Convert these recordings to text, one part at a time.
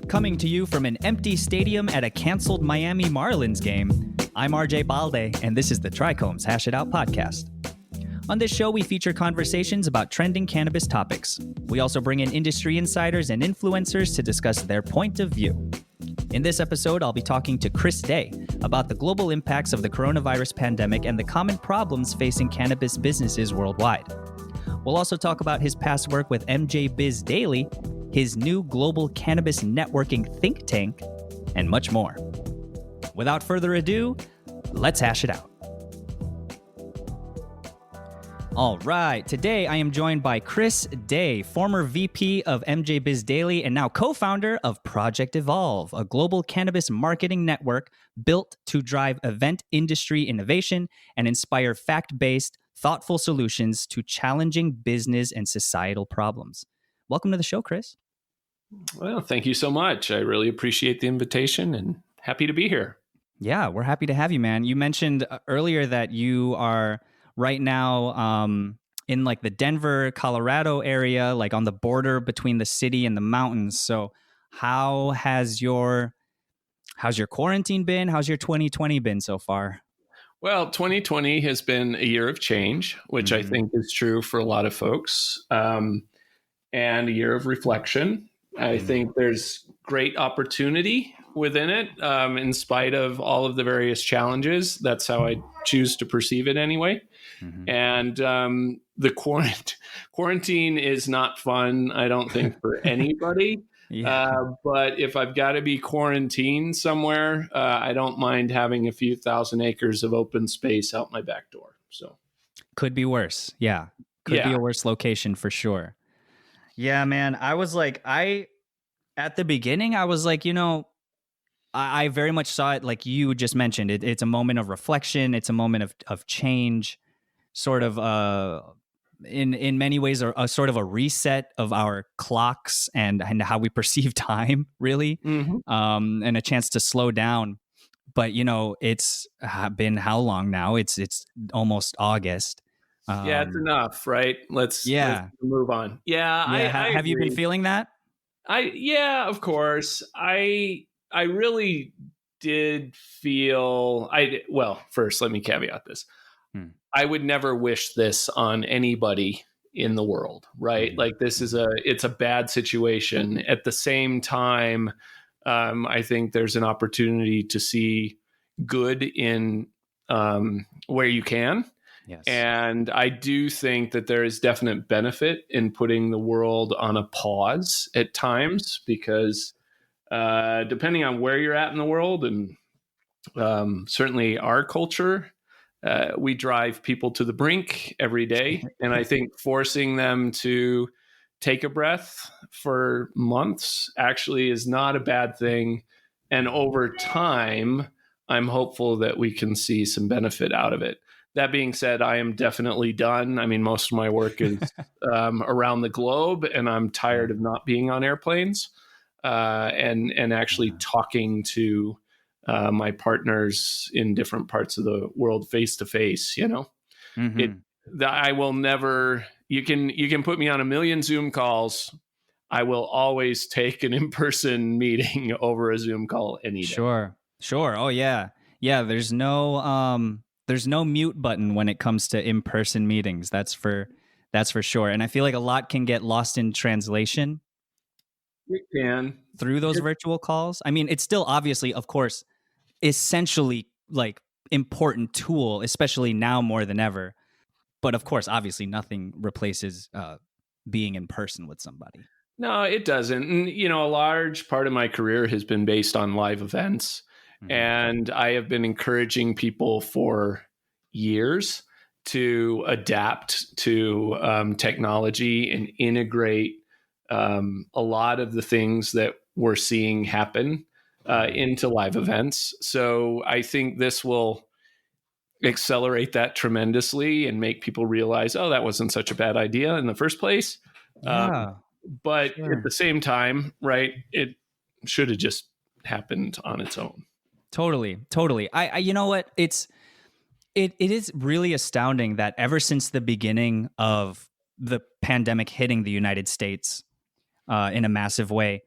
Coming to you from an empty stadium at a canceled Miami Marlins game, I'm RJ Balde, and this is the TRICHOMES Hash podcast. On this show, we feature conversations about trending cannabis topics. We also bring in industry insiders and influencers to discuss their point of view. In this episode, I'll be talking to Chris Day about the global impacts of the coronavirus pandemic and the common problems facing cannabis businesses worldwide. We'll also talk about his past work with MJ Biz Daily, his new global cannabis networking think tank, and much more. Without further ado, let's hash it out. All right, today I am joined by Chris Day, former VP of MJ Biz Daily and now co-founder of Project Evolve, a global cannabis marketing network built to drive event industry innovation and inspire fact-based, thoughtful solutions to challenging business and societal problems. Welcome to the show, Chris. Well, thank you so much. I really appreciate the invitation and happy to be here. Yeah, we're happy to have you, man. You mentioned earlier that you are right now in like the Denver, Colorado area, like on the border between the city and the mountains. So how's your quarantine been? How's your 2020 been so far? Well, 2020 has been a year of change, which I think is true for a lot of folks, and a year of reflection. I think there's great opportunity within it, in spite of all of the various challenges. That's how I choose to perceive it anyway. Mm-hmm. And the quarantine is not fun, I don't think, for anybody. But if I've got to be quarantined somewhere, I don't mind having a few thousand acres of open space out my back door. So could be worse. Yeah. Could be a worse location for sure. Yeah, man. I was like, at the beginning, I was like, I very much saw it like you just mentioned. It's a moment of reflection. It's a moment of change, sort of in many ways a sort of a reset of our clocks and how we perceive time, really, and a chance to slow down. But, it's been how long now? It's almost August. It's enough, right? Let's move on. I have you been feeling that? Of course. I really did feel first, let me caveat this. I would never wish this on anybody in the world, right? Like it's a bad situation. At the same time, I think there's an opportunity to see good in where you can. Yes. And I do think that there is definite benefit in putting the world on a pause at times, because depending on where you're at in the world, and certainly our culture, we drive people to the brink every day. And I think forcing them to take a breath for months actually is not a bad thing. And over time, I'm hopeful that we can see some benefit out of it. That being said, I am definitely done. I mean, most of my work is around the globe, and I'm tired of not being on airplanes and actually talking to my partners in different parts of the world face to face. I will never. You can put me on a million Zoom calls. I will always take an in-person meeting over a Zoom call any day. Sure. Oh yeah. There's no mute button when it comes to in-person meetings. That's for sure. And I feel like a lot can get lost in translation. It can. Through those virtual calls. I mean, it's still obviously, of course, essentially like important tool, especially now more than ever. But of course, obviously nothing replaces being in person with somebody. No, it doesn't. And, a large part of my career has been based on live events. Mm-hmm. And I have been encouraging people for years to adapt to technology and integrate a lot of the things that we're seeing happen into live events. So I think this will accelerate that tremendously and make people realize, that wasn't such a bad idea in the first place. But at the same time, right, it should have just happened on its own. Totally. I you know what? It is really astounding that ever since the beginning of the pandemic hitting the United States in a massive way,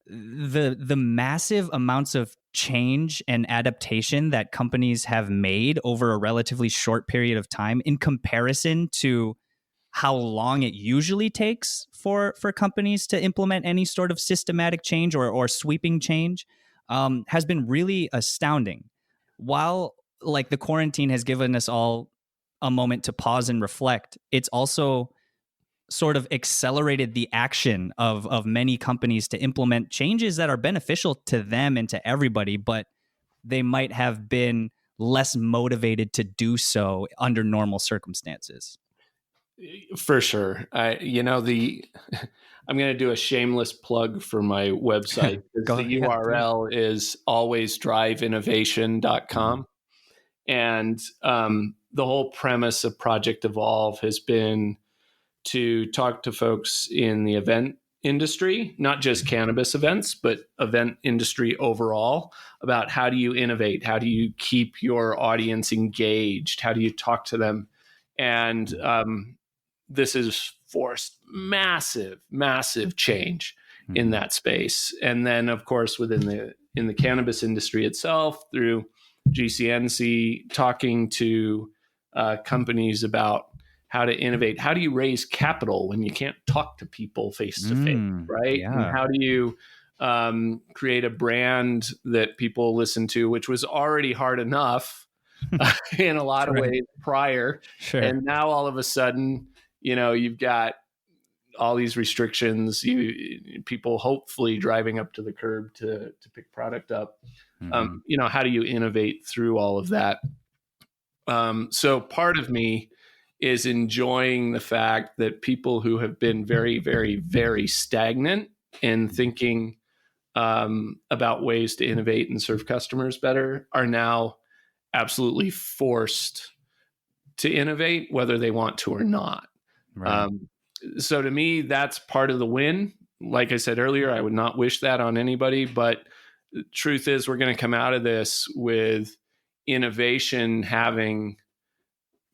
the massive amounts of change and adaptation that companies have made over a relatively short period of time in comparison to how long it usually takes for companies to implement any sort of systematic change or sweeping change has been really astounding. While like the quarantine has given us all a moment to pause and reflect, it's also sort of accelerated the action of many companies to implement changes that are beneficial to them and to everybody, but they might have been less motivated to do so under normal circumstances. For sure. I'm going to do a shameless plug for my website. The URL is alwaysdriveinnovation.com. And the whole premise of Project Evolve has been to talk to folks in the event industry, not just cannabis events, but event industry overall, about how do you innovate? How do you keep your audience engaged? How do you talk to them? And this has forced massive change in that space. And then, of course, in the cannabis industry itself, through GCNC, talking to companies about how to innovate. How do you raise capital when you can't talk to people face to face, right? Yeah. And how do you create a brand that people listen to, which was already hard enough in a lot of ways prior. Sure. And now all of a sudden, you've got all these restrictions, people hopefully driving up to the curb to pick product up. How do you innovate through all of that? So part of me is enjoying the fact that people who have been very, very, very stagnant in thinking about ways to innovate and serve customers better are now absolutely forced to innovate, whether they want to or not. Right. So to me, that's part of the win. Like I said earlier, I would not wish that on anybody, but the truth is we're going to come out of this with innovation having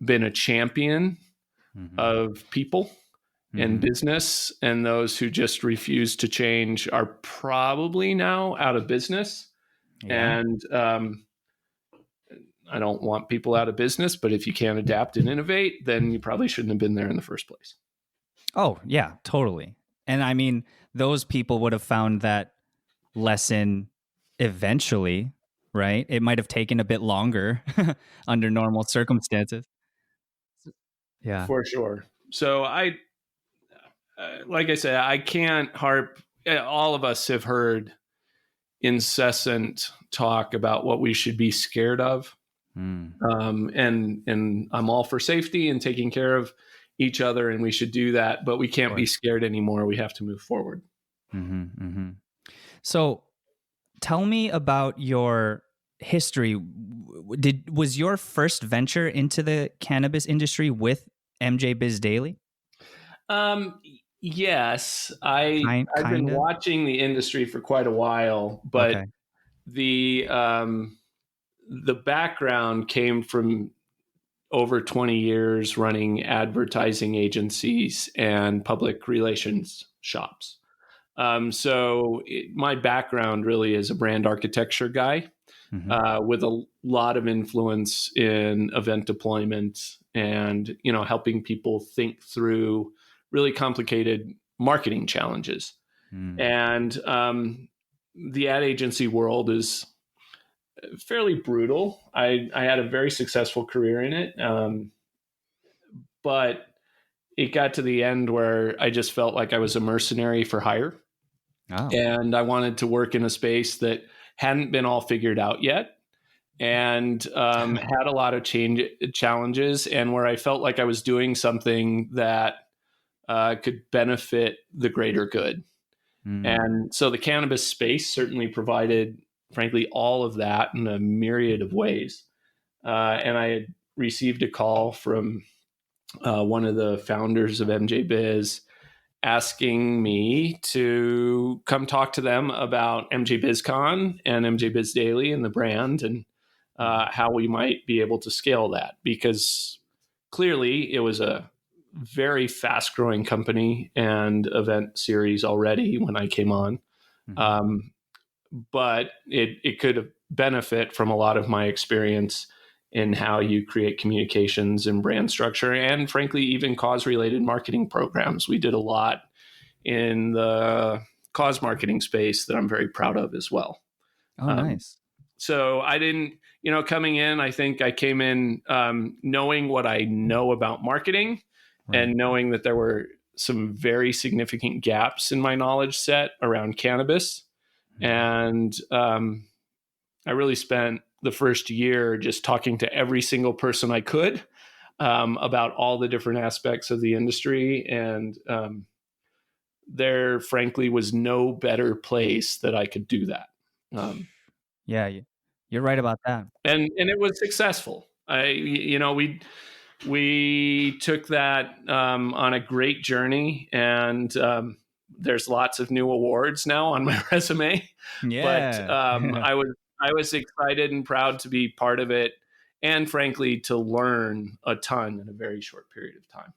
been a champion of people and business, and those who just refuse to change are probably now out of business. Yeah. And I don't want people out of business, but if you can't adapt and innovate, then you probably shouldn't have been there in the first place. Oh, yeah, totally. And I mean, those people would have found that lesson eventually, right? It might have taken a bit longer under normal circumstances. Yeah, for sure. So like I said, I can't harp. All of us have heard incessant talk about what we should be scared of. And I'm all for safety and taking care of each other, and we should do that, but we can't be scared anymore. We have to move forward. So tell me about your history. Was your first venture into the cannabis industry with MJ Biz Daily? Yes, I've been watching the industry for quite a while, but the background came from over 20 years running advertising agencies and public relations shops. So my background really is a brand architecture guy with a lot of influence in event deployment and, helping people think through really complicated marketing challenges. And the ad agency world is fairly brutal. I had a very successful career in it, but it got to the end where I just felt like I was a mercenary for hire. Oh. And I wanted to work in a space that hadn't been all figured out yet and had a lot of challenges, and where I felt like I was doing something that could benefit the greater good. And so the cannabis space certainly provided, frankly, all of that in a myriad of ways. And I had received a call from one of the founders of MJ Biz asking me to come talk to them about MJ BizCon and MJ Biz Daily and the brand, and how we might be able to scale that, because clearly it was a very fast growing company and event series already when I came on. But it could benefit from a lot of my experience in how you create communications and brand structure, and frankly, even cause-related marketing programs. We did a lot in the cause marketing space that I'm very proud of as well. Oh, nice. So I didn't, coming in, I think I came in knowing what I know about marketing, and knowing that there were some very significant gaps in my knowledge set around cannabis. And I really spent the first year just talking to every single person I could about all the different aspects of the industry. And there, frankly, was no better place that I could do that. Yeah, you're right about that. And it was successful. We took that on a great journey, and there's lots of new awards now on my resume. Yeah. But I was excited and proud to be part of it, and frankly, to learn a ton in a very short period of time.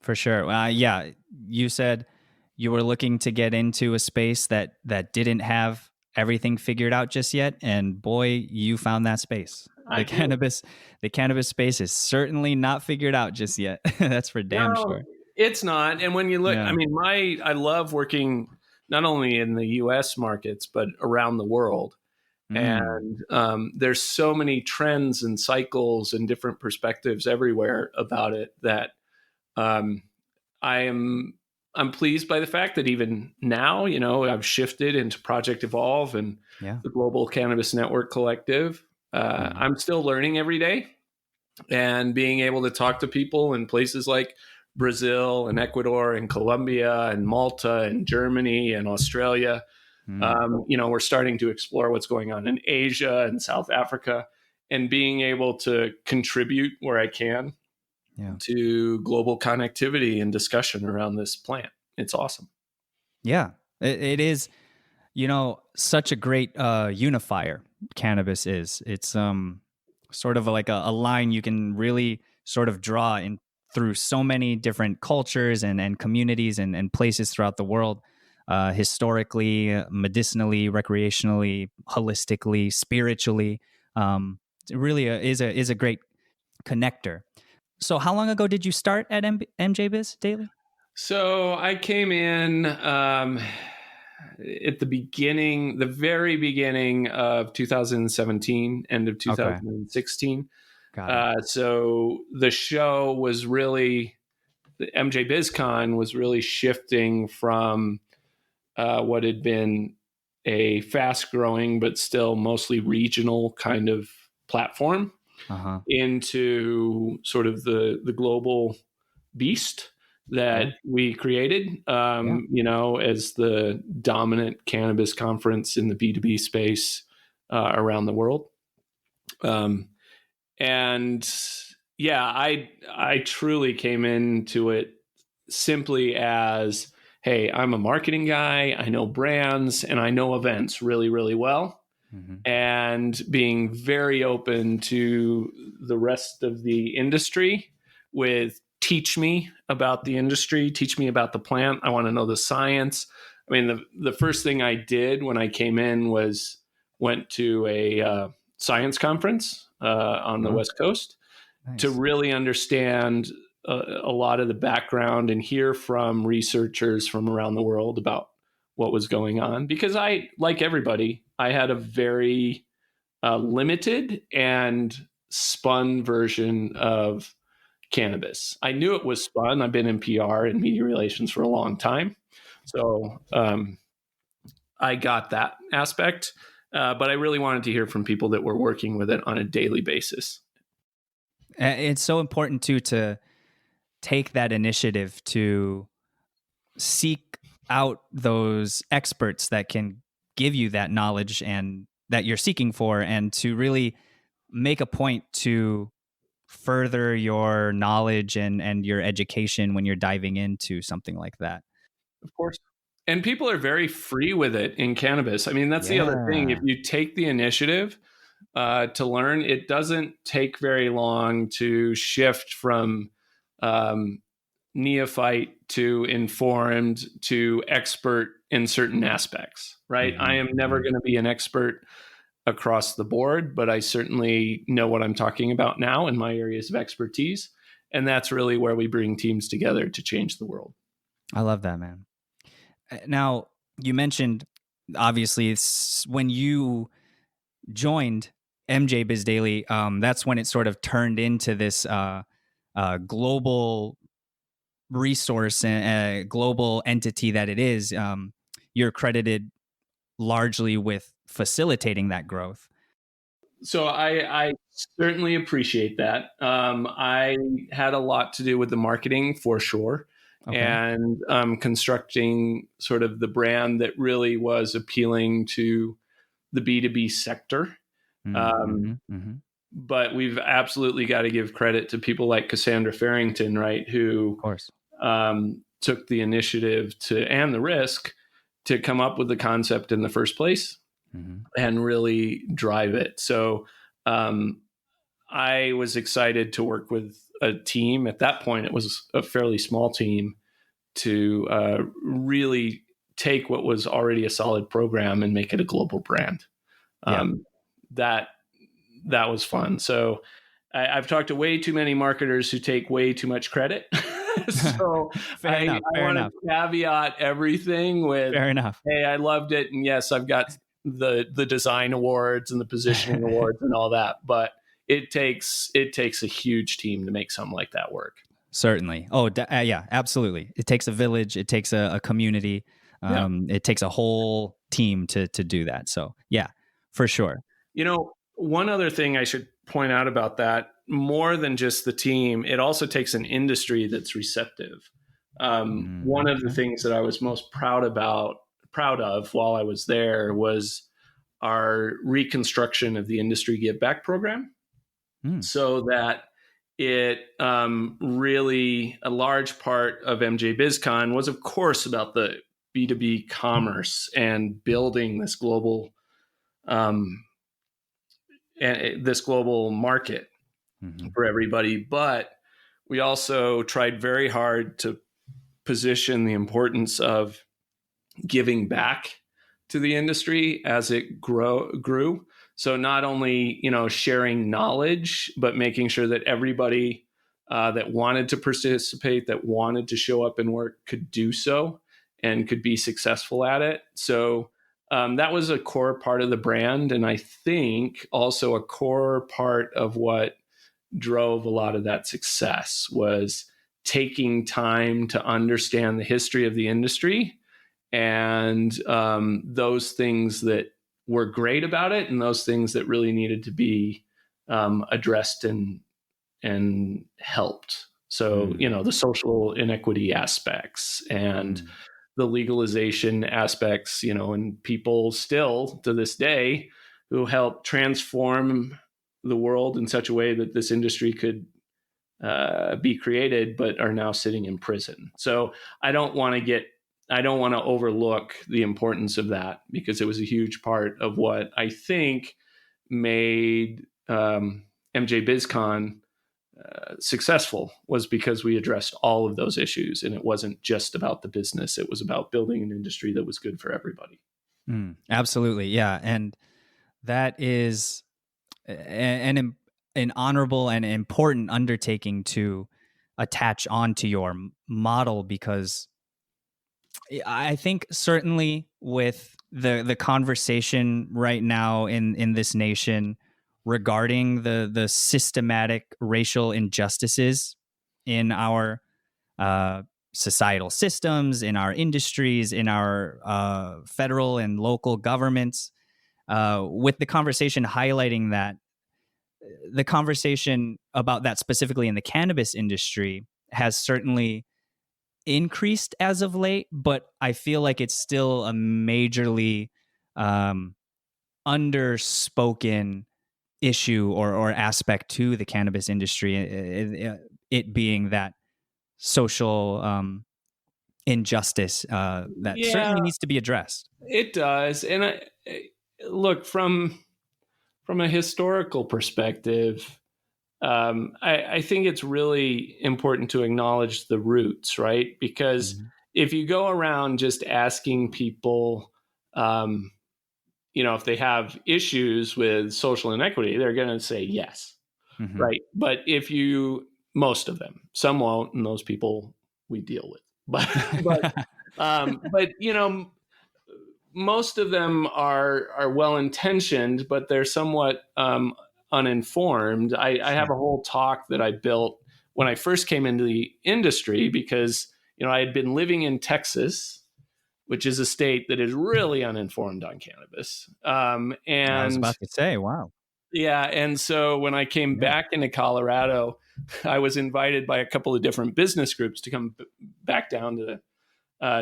For sure. Yeah, you said you were looking to get into a space that didn't have everything figured out just yet, and boy, you found that space. The cannabis space is certainly not figured out just yet. That's for damn sure. It's not. And when you look, I mean, I love working not only in the US markets, but around the world. And there's so many trends and cycles and different perspectives everywhere about it that I'm pleased by the fact that even now, I've shifted into Project Evolve and the Global Cannabis Network Collective. I'm still learning every day, and being able to talk to people in places like Brazil and Ecuador and Colombia and Malta and Germany and Australia. We're starting to explore what's going on in Asia and South Africa, and being able to contribute where I can to global connectivity and discussion around this plant. It's awesome. Yeah, it is, such a great unifier. Cannabis is. It's sort of like a line you can really sort of draw in through so many different cultures and communities and places throughout the world, historically, medicinally, recreationally, holistically, spiritually. It really is a great connector. So how long ago did you start at MJ Biz Daily? So I came in at the very beginning of 2017, end of 2016. So the show was really, the MJ BizCon was really shifting from what had been a fast growing, but still mostly regional kind of platform into sort of the global beast that we created, as the dominant cannabis conference in the B2B space around the world. I truly came into it simply as, hey, I'm a marketing guy. I know brands and I know events really, really well. And being very open to the rest of the industry with teach me about the industry, teach me about the plant. I want to know the science. I mean, the first thing I did when I came in was went to a science conference on the West Coast to really understand a lot of the background and hear from researchers from around the world about what was going on. Because I, like everybody, I had a very limited and spun version of cannabis. I knew it was spun. I've been in PR and media relations for a long time. So I got that aspect, but I really wanted to hear from people that were working with it on a daily basis. It's so important too to take that initiative to seek out those experts that can give you that knowledge and that you're seeking for, and to really make a point to further your knowledge and your education when you're diving into something like that. Of course. And people are very free with it in cannabis. I mean, that's the other thing. If you take the initiative to learn, it doesn't take very long to shift from neophyte to informed to expert in certain aspects, right? I am never going to be an expert across the board, but I certainly know what I'm talking about now in my areas of expertise. And that's really where we bring teams together to change the world. I love that, man. Now, you mentioned, obviously, when you joined MJ Biz Daily, that's when it sort of turned into this global resource and global entity that it is. You're credited largely with facilitating that growth. So I certainly appreciate that. I had a lot to do with the marketing for sure. Okay. And constructing sort of the brand that really was appealing to the B2B sector. But we've absolutely got to give credit to people like Cassandra Farrington, right, who of course took the initiative and the risk to come up with the concept in the first place and really drive it. So I was excited to work with a team. At that point, it was a fairly small team to really take what was already a solid program and make it a global brand. That was fun. So I've talked to way too many marketers who take way too much credit. So I want to caveat everything with, hey, I loved it. And yes, I've got the design awards and the positioning awards and all that. But it takes a huge team to make something like that work. Certainly. Oh, yeah, absolutely. It takes a village. It takes a community. It takes a whole team to do that. So yeah, for sure. One other thing I should point out about that, more than just the team, it also takes an industry that's receptive. One of the things that I was most proud of while I was there was our reconstruction of the industry give back program. So that it really, a large part of MJ BizCon was, of course, about the B2B commerce and building this global market for everybody. But we also tried very hard to position the importance of giving back to the industry as it grew. So not only, sharing knowledge, but making sure that everybody that wanted to participate, that wanted to show up and work, could do so and could be successful at it. So that was a core part of the brand. And I think also a core part of what drove a lot of that success was taking time to understand the history of the industry and those things that were great about it and those things that really needed to be addressed and helped. So, the social inequity aspects and the legalization aspects, and people still to this day who helped transform the world in such a way that this industry could be created, but are now sitting in prison. So I don't want to overlook the importance of that, because it was a huge part of what I think made MJ BizCon successful, was because we addressed all of those issues, and it wasn't just about the business. It was about building an industry that was good for everybody. Absolutely. Yeah. And that is an honorable and important undertaking to attach onto your model, because I think certainly with the conversation right now in this nation regarding the systematic racial injustices in our societal systems, in our industries, in our federal and local governments, with the conversation highlighting that, the conversation about that specifically in the cannabis industry has certainly increased as of late, but I feel like it's still a majorly underspoken issue or aspect to the cannabis industry, it being that social injustice that certainly needs to be addressed. It does. And look, from a historical perspective, I think it's really important to acknowledge the roots, right? Because if you go around just asking people, if they have issues with social inequity, they're going to say yes, right? But most of them, some won't, and those people we deal with. But most of them are well intentioned, but they're somewhat uninformed. I have a whole talk that I built when I first came into the industry because I had been living in Texas, which is a state that is really uninformed on cannabis. I was about to say, wow. Yeah, and so when I came back into Colorado, I was invited by a couple of different business groups to come back down to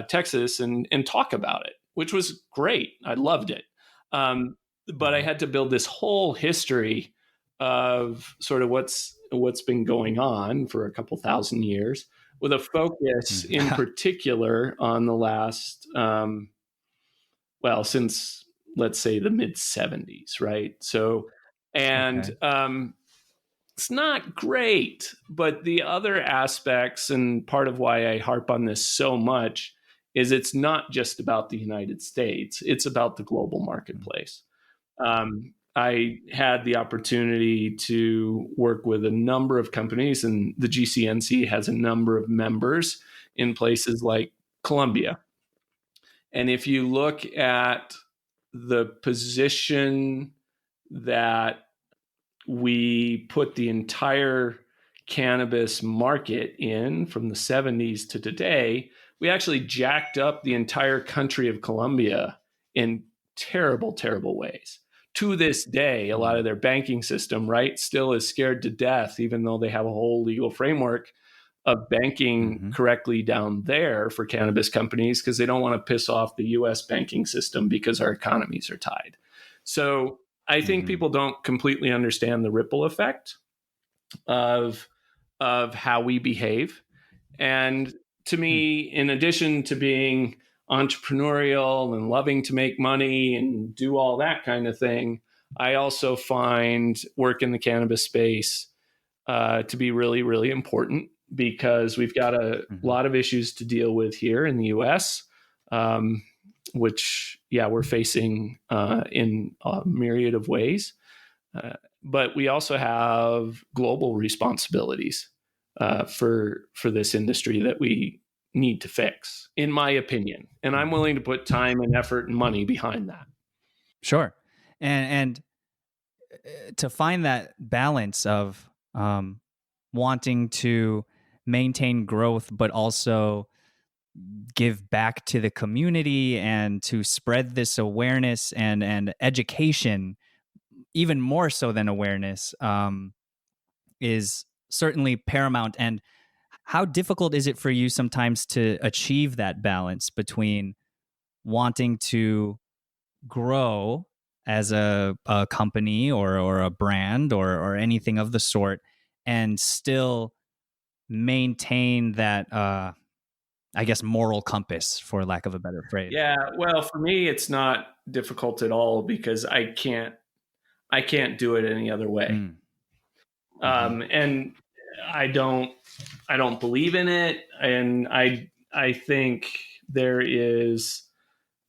Texas and talk about it, which was great. I loved it. But I had to build this whole history of sort of what's been going on for a couple thousand years, with a focus in particular on the last, since, let's say, the mid 70s, right? So, and it's not great, but the other aspects, and part of why I harp on this so much, is it's not just about the United States, it's about the global marketplace. I had the opportunity to work with a number of companies, and the GCNC has a number of members in places like Colombia. And if you look at the position that we put the entire cannabis market in from the 70s to today, we actually jacked up the entire country of Colombia in terrible, terrible ways. To this day, a lot of their banking system, right, still is scared to death, even though they have a whole legal framework of banking correctly down there for cannabis companies, because they don't want to piss off the US banking system because our economies are tied. So I think people don't completely understand the ripple effect of how we behave. And to me, in addition to being entrepreneurial and loving to make money and do all that kind of thing, I also find work in the cannabis space to be really, really important, because we've got a lot of issues to deal with here in the US, which, we're facing in a myriad of ways. But we also have global responsibilities for this industry that we need to fix, in my opinion. And I'm willing to put time and effort and money behind that. Sure. And to find that balance of wanting to maintain growth, but also give back to the community and to spread this awareness and education, even more so than awareness, is certainly paramount. And how difficult is it for you sometimes to achieve that balance between wanting to grow as a company or a brand or anything of the sort, and still maintain that, I guess, moral compass, for lack of a better phrase? Yeah, well, for me, it's not difficult at all, because I can't do it any other way. And I don't believe in it. And I think there is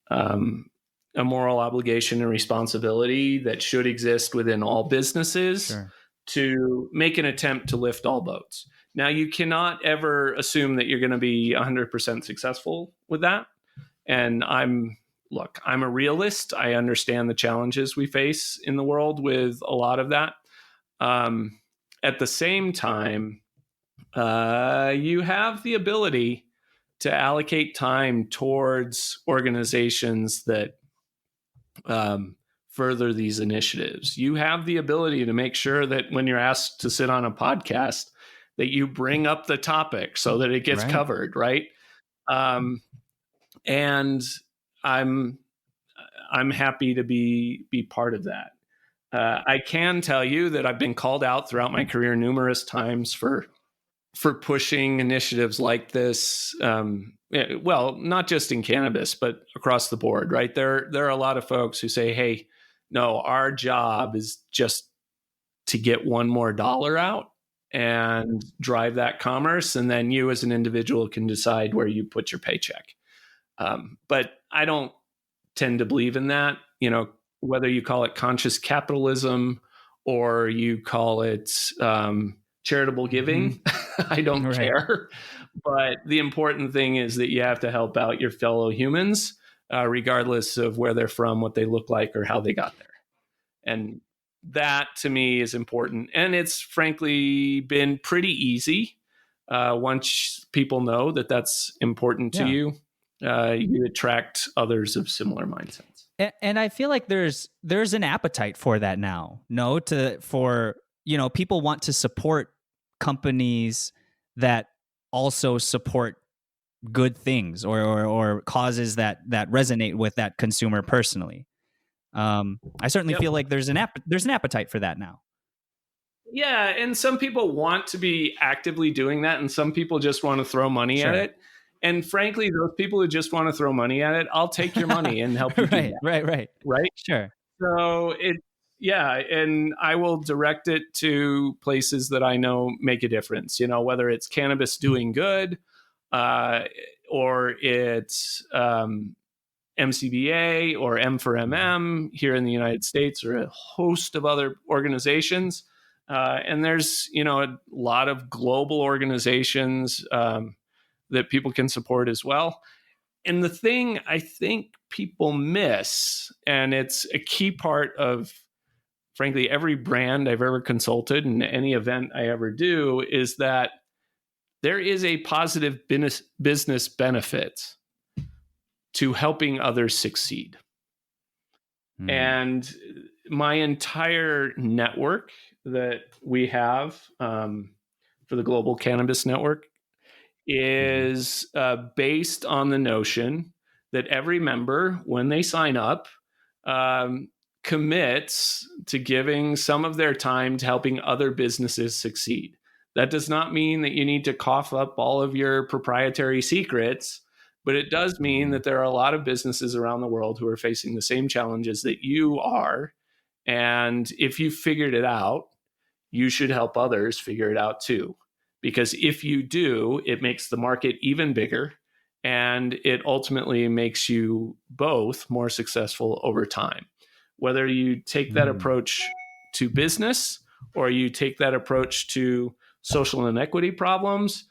a moral obligation and responsibility that should exist within all businesses to make an attempt to lift all boats. Now, you cannot ever assume that you're going to be 100% successful with that. And I'm a realist. I understand the challenges we face in the world with a lot of that. At the same time, you have the ability to allocate time towards organizations that further these initiatives. You have the ability to make sure that when you're asked to sit on a podcast, that you bring up the topic so that it gets covered, right? And I'm happy to be part of that. I can tell you that I've been called out throughout my career numerous times for pushing initiatives like this. Well, not just in cannabis, but across the board, right? There are a lot of folks who say, "Hey, no, our job is just to get one more dollar out and drive that commerce. And then you as an individual can decide where you put your paycheck. But I don't tend to believe in that, whether you call it conscious capitalism or you call it charitable giving, I don't care. But the important thing is that you have to help out your fellow humans, regardless of where they're from, what they look like, or how they got there. And that to me is important. And it's frankly been pretty easy. Once people know that that's important to you, you attract others of similar mindsets. And I feel like there's an appetite for that now. People want to support companies that also support good things or causes that resonate with that consumer personally. I certainly feel like there's an appetite for that now. Yeah, and some people want to be actively doing that, and some people just want to throw money at it. And frankly, those people who just want to throw money at it, I'll take your money and help you do that. Right? Sure. So and I will direct it to places that I know make a difference, whether it's cannabis doing good, or it's MCBA or M for MM here in the United States, or a host of other organizations. And there's, a lot of global organizations that people can support as well. And the thing I think people miss, and it's a key part of, frankly, every brand I've ever consulted and any event I ever do, is that there is a positive business benefit to helping others succeed. And my entire network that we have for the Global Cannabis Network is based on the notion that every member, when they sign up, commits to giving some of their time to helping other businesses succeed. That does not mean that you need to cough up all of your proprietary secrets, but it does mean that there are a lot of businesses around the world who are facing the same challenges that you are. And if you figured it out, you should help others figure it out too. Because if you do, it makes the market even bigger, and it ultimately makes you both more successful over time. Whether you take that approach to business or you take that approach to social inequity problems,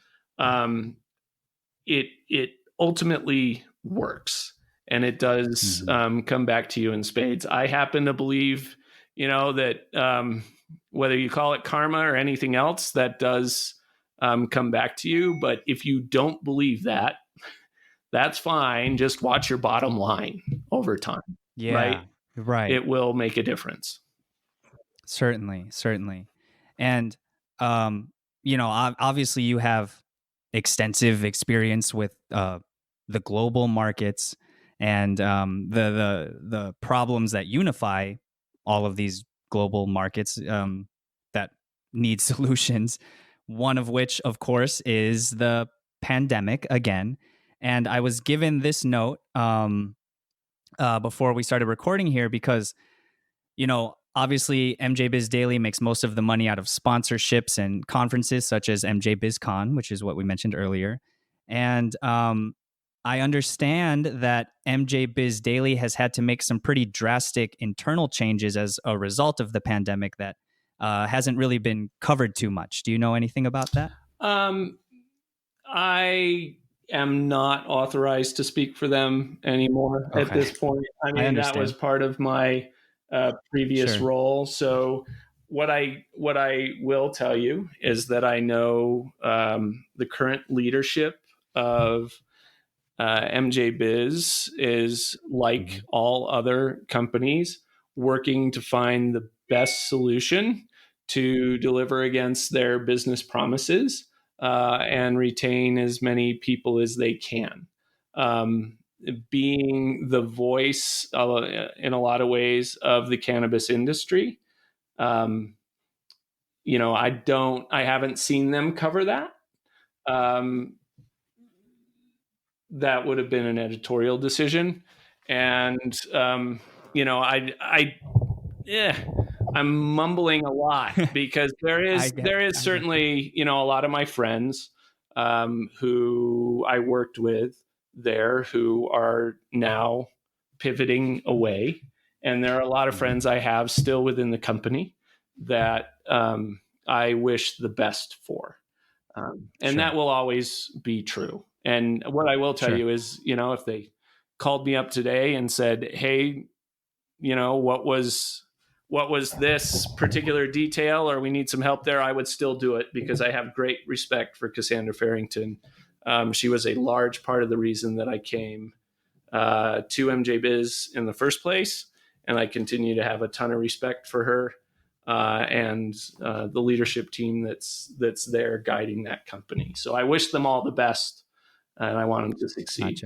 it ultimately works, and it does come back to you in spades. I happen to believe, that whether you call it karma or anything else, that does come back to you. But if you don't believe that, that's fine. Just watch your bottom line over time. Right. It will make a difference. Certainly. And, obviously you have extensive experience with the global markets and the problems that unify all of these global markets that need solutions. One of which, of course, is the pandemic again. And I was given this note before we started recording here because, obviously MJ Biz Daily makes most of the money out of sponsorships and conferences such as MJ BizCon, which is what we mentioned earlier. And I understand that MJ Biz Daily has had to make some pretty drastic internal changes as a result of the pandemic that hasn't really been covered too much. Do you know anything about that? I am not authorized to speak for them anymore at this point. I mean, that was part of my previous role. So what I will tell you is that I know the current leadership of MJ Biz is like all other companies working to find the best solution to deliver against their business promises and retain as many people as they can. Being the voice in a lot of ways of the cannabis industry. I haven't seen them cover that. That would have been an editorial decision. And, I I'm mumbling a lot because there is certainly, a lot of my friends who I worked with there who are now pivoting away. And there are a lot of friends I have still within the company that I wish the best for. And that will always be true. And what I will tell you is, if they called me up today and said, hey, what was this particular detail, or we need some help there, I would still do it because I have great respect for Cassandra Farrington. She was a large part of the reason that I came to MJ Biz in the first place. And I continue to have a ton of respect for her and the leadership team that's there guiding that company. So I wish them all the best, and I want them to succeed.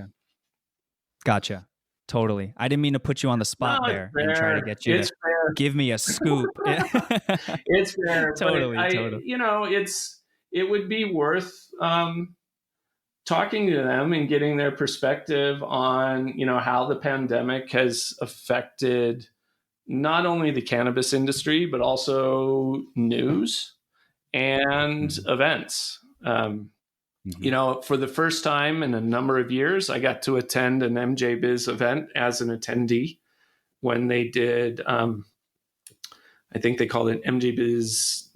Gotcha. Totally. I didn't mean to put you on the spot there and try to get you to give me a scoop. It's fair. Totally. It would be worth talking to them and getting their perspective on, how the pandemic has affected not only the cannabis industry, but also news and events. For the first time in a number of years, I got to attend an MJ Biz event as an attendee when they did, I think they called it MJ Biz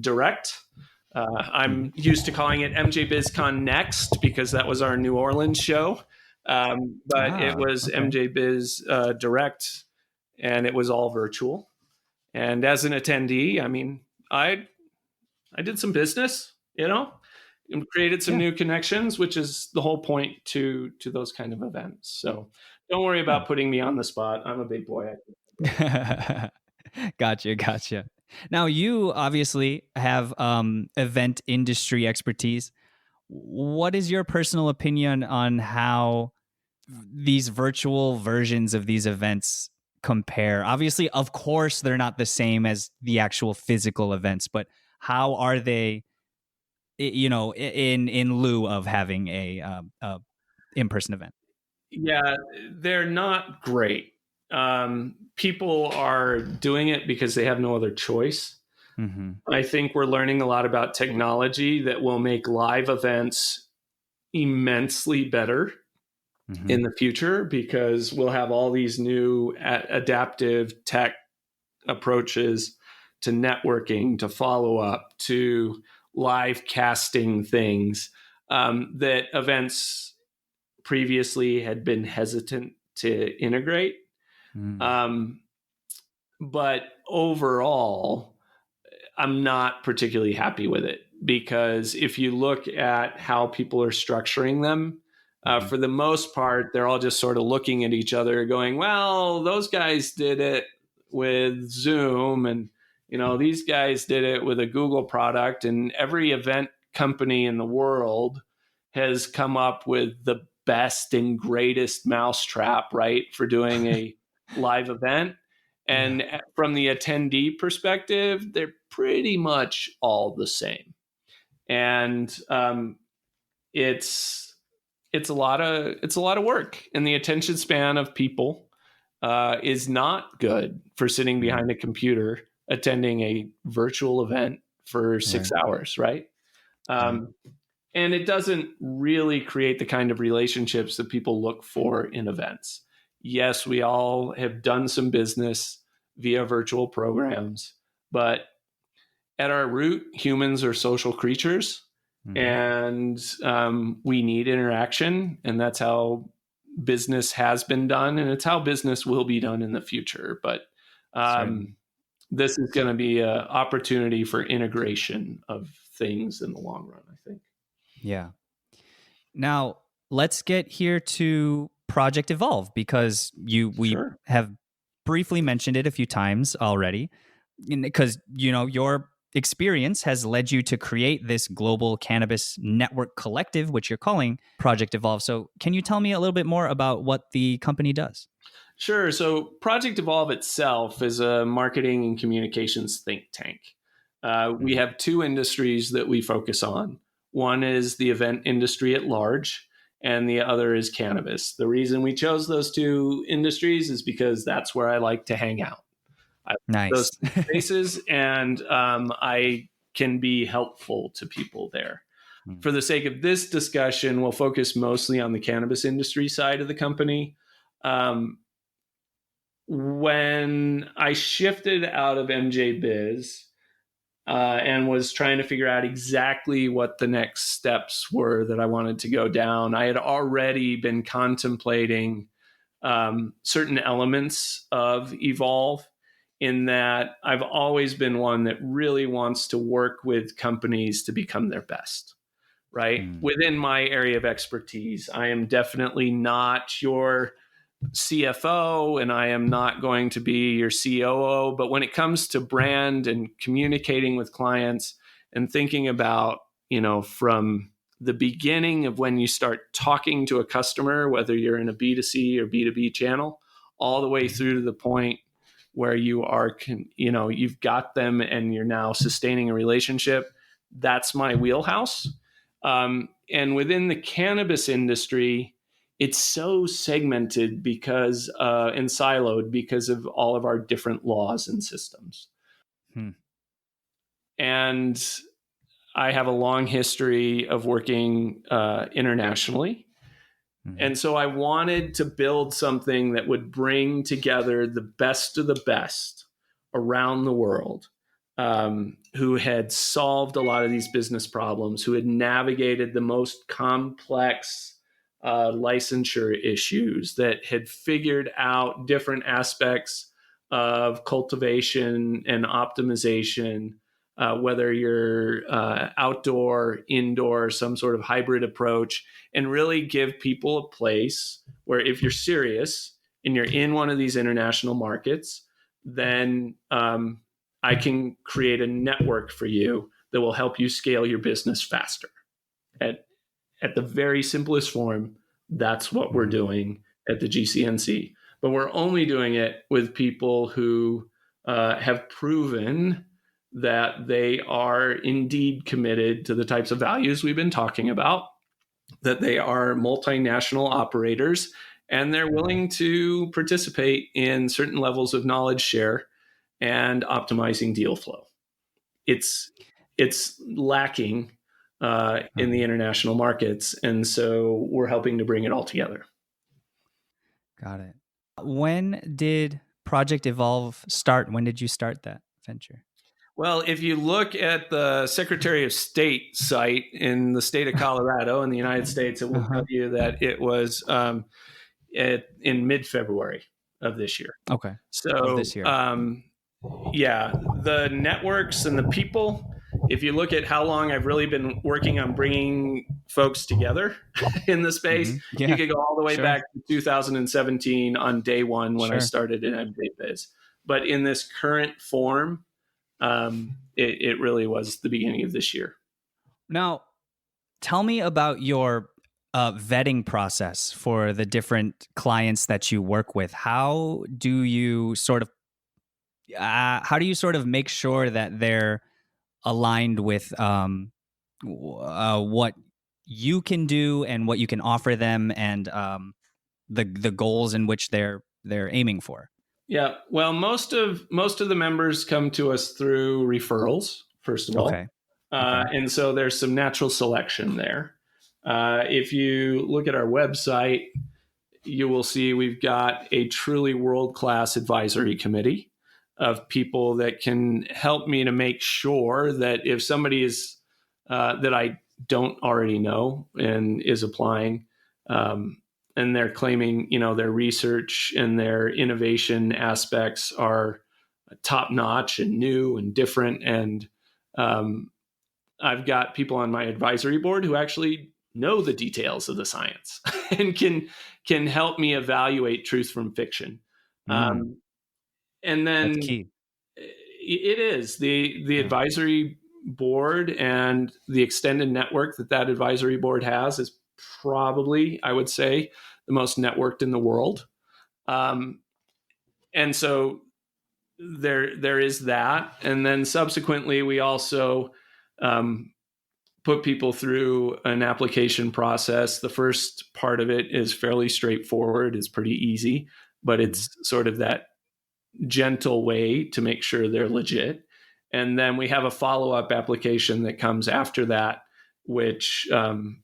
Direct. I'm used to calling it MJ BizCon Next because that was our New Orleans show. But it was MJ Biz Direct, and it was all virtual. And as an attendee, I did some business, and created some new connections, which is the whole point to those kind of events. So don't worry about putting me on the spot. I'm a big boy. Gotcha. Now, you obviously have event industry expertise. What is your personal opinion on how these virtual versions of these events compare? Obviously, of course, they're not the same as the actual physical events, but how are they, in lieu of having a in-person event? Yeah, they're not great. People are doing it because they have no other choice. I think we're learning a lot about technology that will make live events immensely better in the future, because we'll have all these new adaptive tech approaches to networking, to follow up, to live casting things that events previously had been hesitant to integrate. But overall, I'm not particularly happy with it, because if you look at how people are structuring them, for the most part, they're all just sort of looking at each other going, well, those guys did it with Zoom, and these guys did it with a Google product, and every event company in the world has come up with the best and greatest mousetrap, right, for doing a live event. And from the attendee perspective, they're pretty much all the same. And it's a lot of work, and the attention span of people is not good for sitting behind a computer attending a virtual event for 6 hours, right? And it doesn't really create the kind of relationships that people look for in events. Yes, we all have done some business via virtual programs, but at our root, humans are social creatures, and we need interaction, and that's how business has been done, and it's how business will be done in the future. But this is going to be an opportunity for integration of things in the long run, I think. Yeah. Now, let's get here to Project Evolve, because we have briefly mentioned it a few times already, because your experience has led you to create this global cannabis network collective, which you're calling Project Evolve. So can you tell me a little bit more about what the company does? Sure. So Project Evolve itself is a marketing and communications think tank. We have two industries that we focus on. One is the event industry at large, and the other is cannabis. The reason we chose those two industries is because that's where I like to hang out. I like Nice. those spaces, and I can be helpful to people there. For the sake of this discussion, we'll focus mostly on the cannabis industry side of the company. When I shifted out of MJ Biz and was trying to figure out exactly what the next steps were that I wanted to go down, I had already been contemplating certain elements of Evolve, in that I've always been one that really wants to work with companies to become their best, right? Within my area of expertise. I am definitely not your CFO, and I am not going to be your COO. But when it comes to brand and communicating with clients and thinking about, from the beginning of when you start talking to a customer, whether you're in a B2C or B2B channel, all the way through to the point where you are, you've got them and you're now sustaining a relationship, that's my wheelhouse. And within the cannabis industry, it's so segmented because and siloed because of all of our different laws and systems. And I have a long history of working internationally. And so I wanted to build something that would bring together the best of the best around the world, who had solved a lot of these business problems, who had navigated the most complex licensure issues, that had figured out different aspects of cultivation and optimization, whether you're outdoor, indoor, some sort of hybrid approach, and really give people a place where, if you're serious and you're in one of these international markets, then I can create a network for you that will help you scale your business faster. At the very simplest form, that's what we're doing at the GCNC. But we're only doing it with people who have proven that they are indeed committed to the types of values we've been talking about, that they are multinational operators, and they're willing to participate in certain levels of knowledge share and optimizing deal flow. It's lacking in the international markets, and so we're helping to bring it all together. Got it. When did Project Evolve start? When did you start that venture? Well, if you look at the Secretary of State site in the state of Colorado in the United States, it will tell you that it was in mid-February of this year. Okay. So of this year. Yeah, the networks and the people, if you look at how long I've really been working on bringing folks together in the space, you could go all the way back to 2017 on day one when I started in MJ Biz. But in this current form, it really was the beginning of this year. Now, tell me about your vetting process for the different clients that you work with. How do you sort of make sure that they're aligned with what you can do and what you can offer them, and the goals in which they're aiming for? Yeah, well, most of the members come to us through referrals, first of all. Okay. And so there's some natural selection there. If you look at our website, you will see we've got a truly world-class advisory committee of people that can help me to make sure that if somebody is that I don't already know and is applying, and they're claiming, their research and their innovation aspects are top-notch and new and different, and I've got people on my advisory board who actually know the details of the science and can help me evaluate truth from fiction. And then That's key. It is the advisory board and the extended network that advisory board has is probably, I would say, the most networked in the world. And so there is that. And then subsequently, we also put people through an application process. The first part of it is fairly straightforward. It's pretty easy, but it's sort of that gentle way to make sure they're legit. And then we have a follow-up application that comes after that, which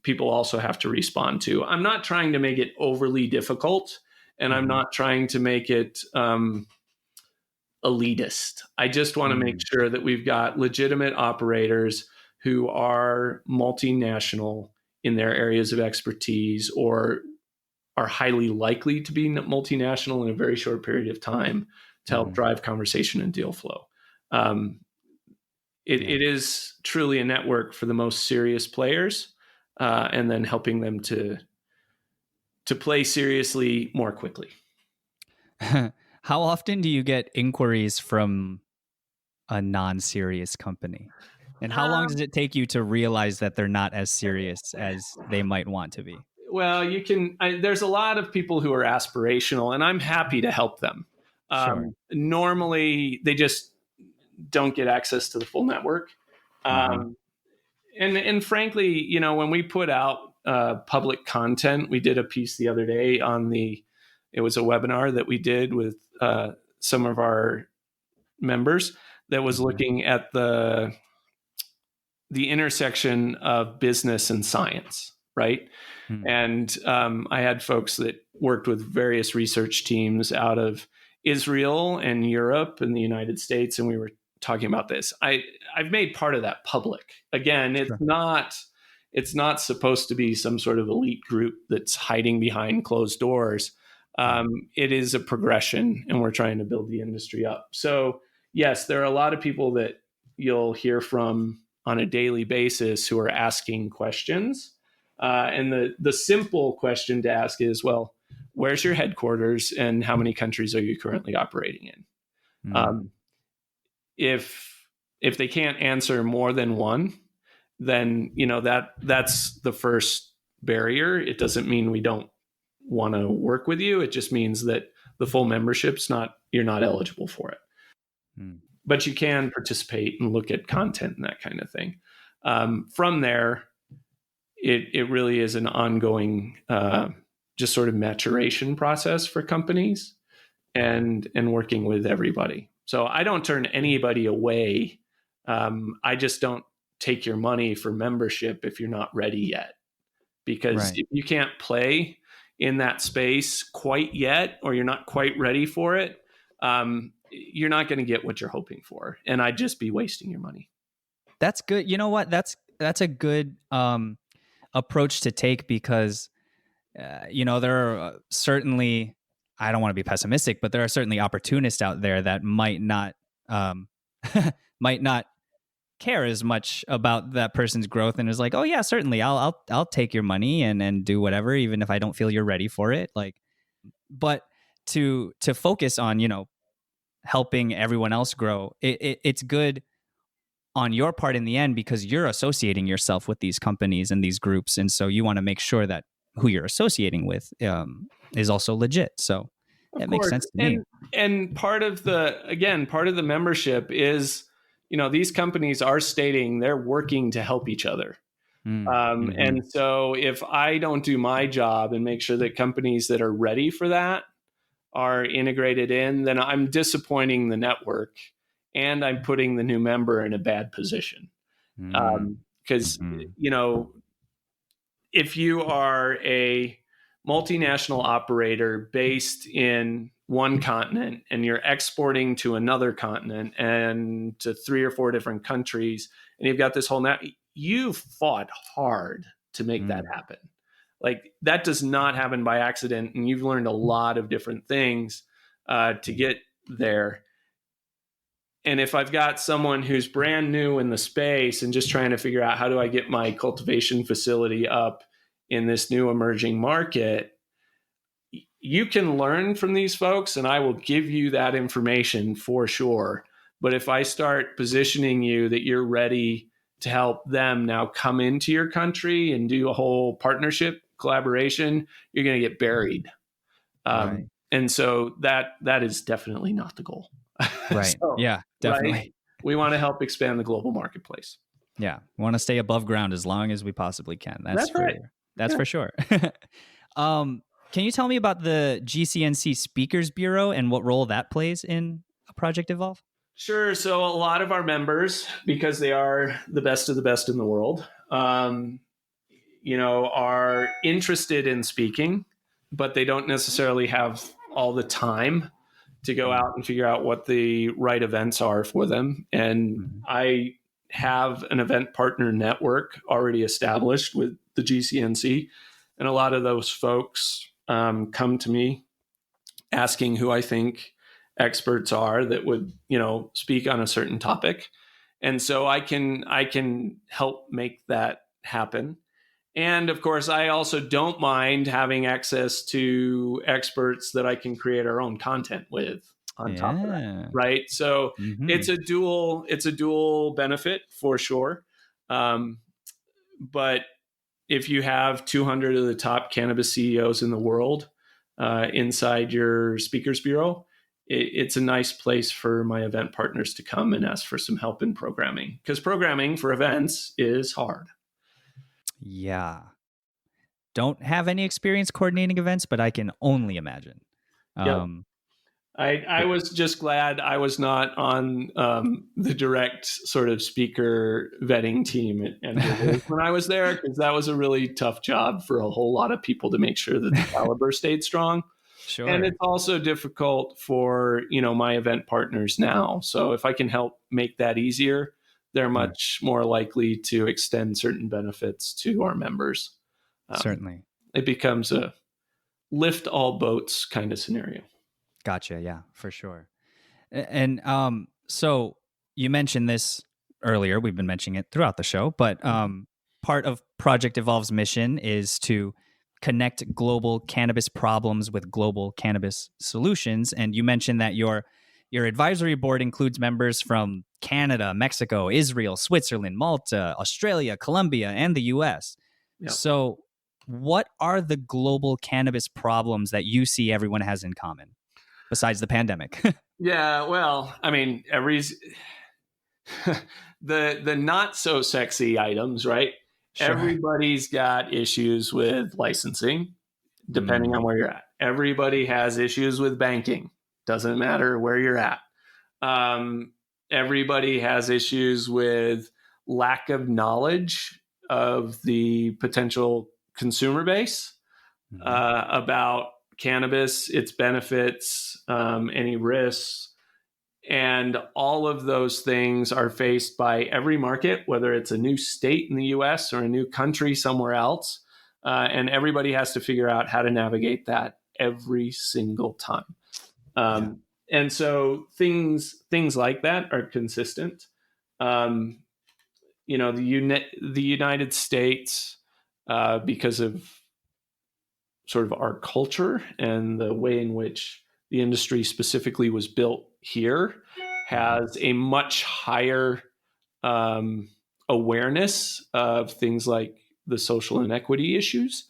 people also have to respond to. I'm not trying to make it overly difficult, and I'm not trying to make it elitist. I just want to make sure that we've got legitimate operators who are multinational in their areas of expertise, or are highly likely to be multinational in a very short period of time to help drive conversation and deal flow. It is truly a network for the most serious players, and then helping them to play seriously more quickly. How often do you get inquiries from a non-serious company? And how long does it take you to realize that they're not as serious as they might want to be? Well, there's a lot of people who are aspirational, and I'm happy to help them. Sure. Normally, they just don't get access to the full network. And frankly, when we put out public content, we did a piece the other day it was a webinar that we did with some of our members that was looking at the intersection of business and science, right? And I had folks that worked with various research teams out of Israel and Europe and the United States, and we were talking about this. I've made part of that public. Again, it's not supposed to be some sort of elite group that's hiding behind closed doors. It is a progression, and we're trying to build the industry up. So yes, there are a lot of people that you'll hear from on a daily basis who are asking questions. And the simple question to ask is, well, where's your headquarters and how many countries are you currently operating in? If they can't answer more than one, then that's the first barrier. It doesn't mean we don't want to work with you. It just means that the full membership's you're not eligible for it. But you can participate and look at content and that kind of thing. From there, it really is an ongoing just sort of maturation process for companies and working with everybody. So I don't turn anybody away. I just don't take your money for membership if you're not ready yet. Because if you can't play in that space quite yet, or you're not quite ready for it, you're not going to get what you're hoping for. And I'd just be wasting your money. That's good. You know what? That's a good approach to take, because there are certainly, I don't want to be pessimistic, but there are certainly opportunists out there that might not might not care as much about that person's growth, and is like, oh yeah, certainly I'll take your money and do whatever, even if I don't feel you're ready for it. But to focus on helping everyone else grow, it's good on your part in the end, because you're associating yourself with these companies and these groups, and so you want to make sure that who you're associating with is also legit. So it makes sense to me. And part of the membership is, these companies are stating they're working to help each other. And so if I don't do my job and make sure that companies that are ready for that are integrated in, then I'm disappointing the network, and I'm putting the new member in a bad position. Because, if you are a multinational operator based in one continent and you're exporting to another continent and to 3 or 4 different countries, and you've got this whole net, you fought hard to make that happen. That does not happen by accident. And you've learned a lot of different things to get there. And if I've got someone who's brand new in the space and just trying to figure out how do I get my cultivation facility up in this new emerging market, you can learn from these folks, and I will give you that information for sure. But if I start positioning you that you're ready to help them now come into your country and do a whole partnership collaboration, you're going to get buried. And so that is definitely not the goal. Right. So, yeah, definitely. Right? We want to help expand the global marketplace. Yeah. We want to stay above ground as long as we possibly can. That's for right. That's for sure. Can you tell me about the GCNC Speakers Bureau and what role that plays in Project Evolve? Sure. So a lot of our members, because they are the best of the best in the world, are interested in speaking, but they don't necessarily have all the time to go out and figure out what the right events are for them. And I have an event partner network already established with the GCNC. And a lot of those folks come to me asking who I think experts are that would, speak on a certain topic. And so I can help make that happen. And of course, I also don't mind having access to experts that I can create our own content with on top of that. Right. So it's a dual benefit for sure. But if you have 200 of the top cannabis CEOs in the world inside your speakers bureau, it's a nice place for my event partners to come and ask for some help in programming, because programming for events is hard. Yeah. Don't have any experience coordinating events, but I can only imagine. Yep. I was just glad I was not on the direct sort of speaker vetting team at MJ when I was there, because that was a really tough job for a whole lot of people to make sure that the caliber stayed strong. Sure. And it's also difficult for, my event partners now. So if I can help make that easier, they're much more likely to extend certain benefits to our members. Certainly. It becomes a lift all boats kind of scenario. Gotcha. Yeah, for sure. And so you mentioned this earlier. We've been mentioning it throughout the show, but part of Project Evolve's mission is to connect global cannabis problems with global cannabis solutions. And you mentioned that your advisory board includes members from Canada, Mexico, Israel, Switzerland, Malta, Australia, Colombia, and the US. Yep. So what are the global cannabis problems that you see everyone has in common besides the pandemic? Yeah, well, I mean, the not so sexy items, right? Sure. Everybody's got issues with licensing, depending on where you're at. Everybody has issues with banking. Doesn't matter where you're at. Everybody has issues with lack of knowledge of the potential consumer base about cannabis, its benefits, any risks. And all of those things are faced by every market, whether it's a new state in the US or a new country somewhere else. And everybody has to figure out how to navigate that every single time. And so things like that are consistent. The United States, because of sort of our culture and the way in which the industry specifically was built here, has a much higher awareness of things like the social inequity issues.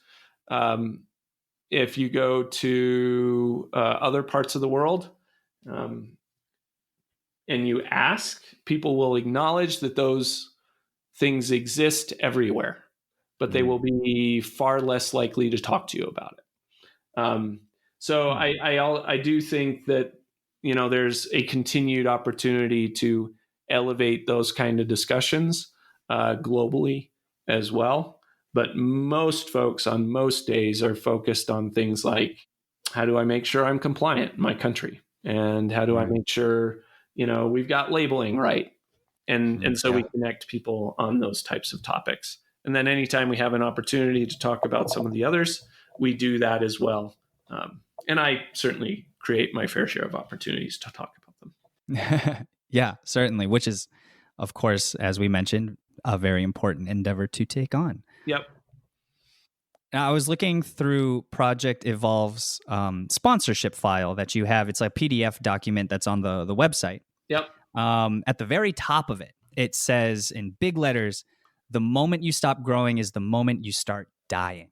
If you go to other parts of the world and you ask, people will acknowledge that those things exist everywhere, but they will be far less likely to talk to you about it. So I do think that, there's a continued opportunity to elevate those kind of discussions globally as well. But most folks on most days are focused on things like, how do I make sure I'm compliant in my country? And how do I make sure, we've got labeling right? And so we connect people on those types of topics. And then anytime we have an opportunity to talk about some of the others, we do that as well. And I certainly create my fair share of opportunities to talk about them. Yeah, certainly, which is, of course, as we mentioned, a very important endeavor to take on. Yep. Now, I was looking through Project Evolve's sponsorship file that you have. It's a PDF document that's on the website. Yep. At the very top of it, it says in big letters, "The moment you stop growing is the moment you start dying."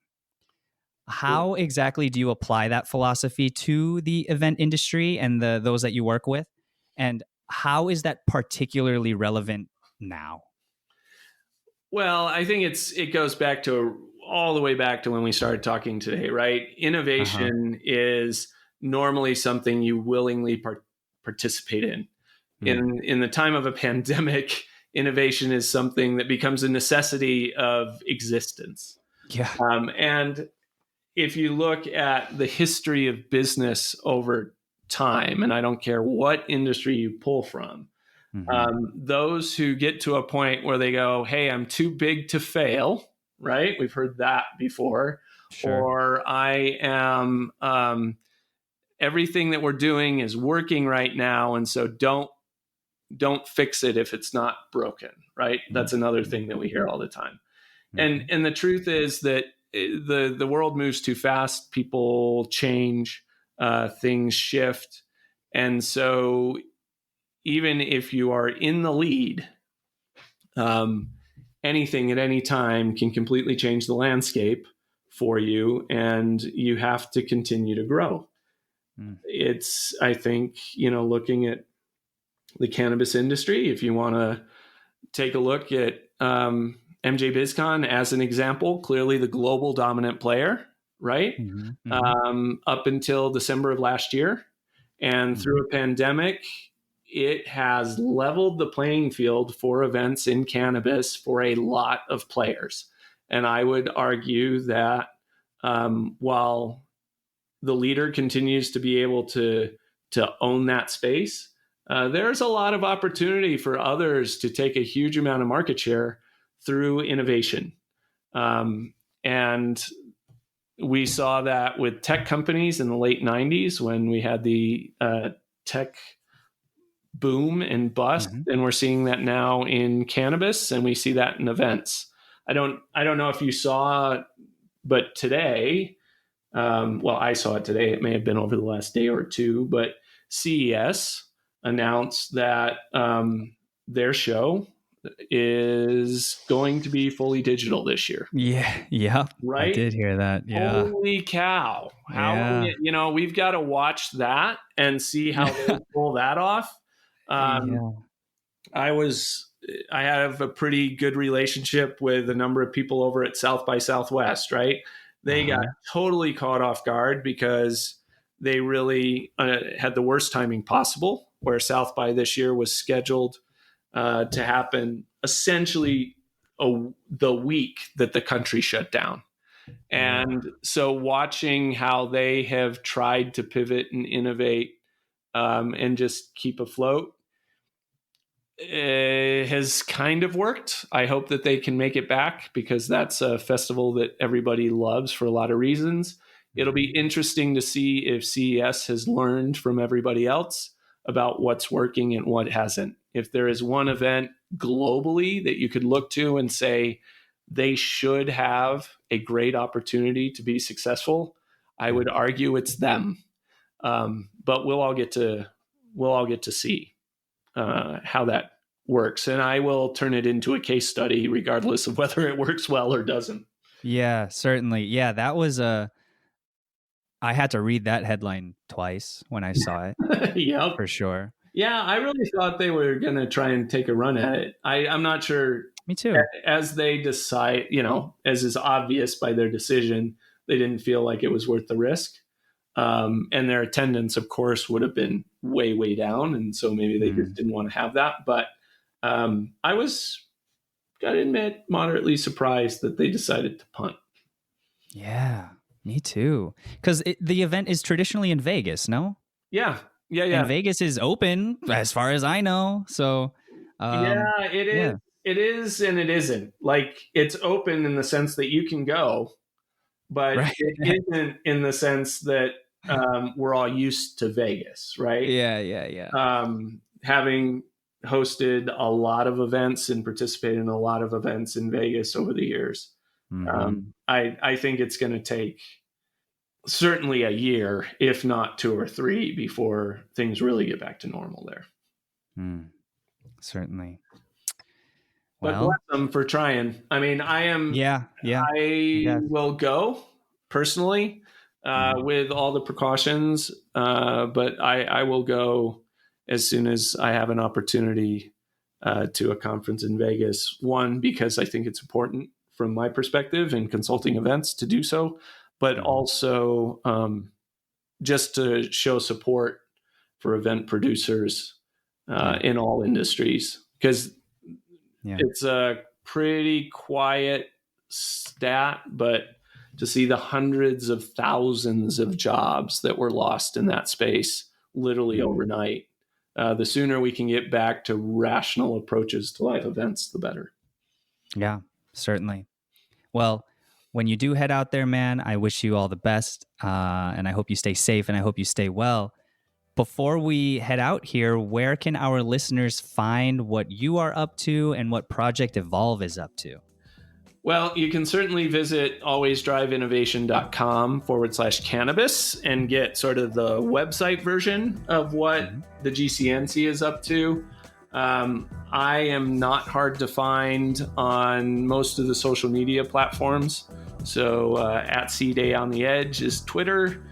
How exactly do you apply that philosophy to the event industry and those that you work with? And how is that particularly relevant now? Well, I think it goes back to all the way back to when we started talking today, right? Innovation is normally something you willingly participate in. In the time of a pandemic, innovation is something that becomes a necessity of existence. Yeah. And if you look at the history of business over time, and I don't care what industry you pull from, those who get to a point where they go, hey, I'm too big to fail, right? We've heard that before. Sure. Or I am, everything that we're doing is working right now. And so don't fix it if it's not broken, right? That's another thing that we hear all the time. And the truth is that the world moves too fast. People change, things shift. And so even if you are in the lead, anything at any time can completely change the landscape for you, and you have to continue to grow. It's, I think, looking at the cannabis industry, if you want to take a look at MJ BizCon as an example, clearly the global dominant player, right? Up until December of last year. And through a pandemic, it has leveled the playing field for events in cannabis for a lot of players. And I would argue that while the leader continues to be able to own that space, there's a lot of opportunity for others to take a huge amount of market share through innovation. And we saw that with tech companies in the late 90s when we had the tech boom and bust, and we're seeing that now in cannabis, and we see that in events. I don't know if you saw, but today, I saw it today. It may have been over the last day or two, but CES announced that their show is going to be fully digital this year. Yeah. Right? I did hear that. Yeah. Holy cow. We've got to watch that and see how they pull that off. I have a pretty good relationship with a number of people over at South by Southwest, right? They got totally caught off guard because they really had the worst timing possible, where South by this year was scheduled to happen essentially the week that the country shut down. And so watching how they have tried to pivot and innovate and just keep afloat has kind of worked. I hope that they can make it back, because that's a festival that everybody loves for a lot of reasons. It'll be interesting to see if CES has learned from everybody else about what's working and what hasn't. If there is one event globally that you could look to and say they should have a great opportunity to be successful, I would argue it's them. But we'll all get to see how that works, and I will turn it into a case study regardless of whether it works well or doesn't. Yeah, certainly. Yeah, that was I had to read that headline twice when I saw it. Yep. For sure. Yeah, I really thought they were going to try and take a run at it. I'm not sure. Me too. As they decide, as is obvious by their decision, they didn't feel like it was worth the risk. And their attendance, of course, would have been way, way down. And so maybe they just didn't want to have that. But I was, gotta admit, moderately surprised that they decided to punt. Yeah, me too. Because the event is traditionally in Vegas, no? Yeah. And Vegas is open, as far as I know. So, it is. Yeah. It is and it isn't. Like, it's open in the sense that you can go, but it isn't in the sense that we're all used to Vegas, right? Yeah. Having hosted a lot of events and participated in a lot of events in Vegas over the years, I think it's going to take certainly a year, if not 2 or 3, before things really get back to normal there. Certainly. But bless them for trying. I mean, I am. Yeah. I will go personally with all the precautions, but I will go as soon as I have an opportunity to a conference in Vegas. One, because I think it's important from my perspective in consulting events to do so, but also just to show support for event producers in all industries, because it's a pretty quiet stat, but to see the hundreds of thousands of jobs that were lost in that space literally overnight, the sooner we can get back to rational approaches to live events, the better. Yeah, certainly. Well, when you do head out there, man, I wish you all the best, and I hope you stay safe, and I hope you stay well. Before we head out here, where can our listeners find what you are up to and what Project Evolve is up to? Well, you can certainly visit alwaysdriveinnovation.com/cannabis and get sort of the website version of what the GCNC is up to. I am not hard to find on most of the social media platforms. So at CDay on the Edge is Twitter.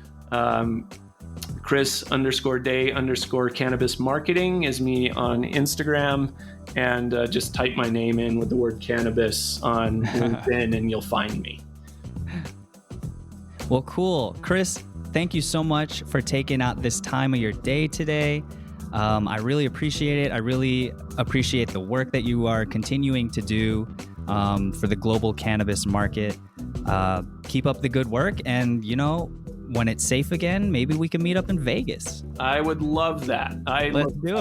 Chris_Day_Cannabis Marketing is me on Instagram, and just type my name in with the word cannabis on LinkedIn and you'll find me. Well, cool. Chris, thank you so much for taking out this time of your day today. I really appreciate it. I really appreciate the work that you are continuing to do for the global cannabis market. Keep up the good work, and when it's safe again, maybe we can meet up in Vegas. I would love that. Let's do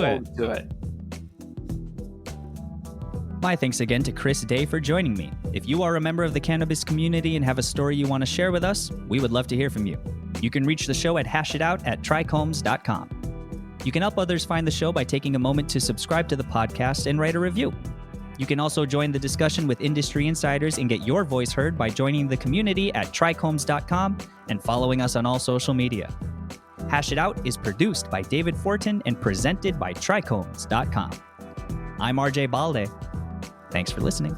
it. My thanks again to Chris Day for joining me. If you are a member of the cannabis community and have a story you want to share with us, we would love to hear from you. You can reach the show at hashitout@trichomes.com. You can help others find the show by taking a moment to subscribe to the podcast and write a review. You can also join the discussion with industry insiders and get your voice heard by joining the community at trichomes.com and following us on all social media. Hash It Out is produced by David Fortin and presented by trichomes.com. I'm RJ Balde. Thanks for listening.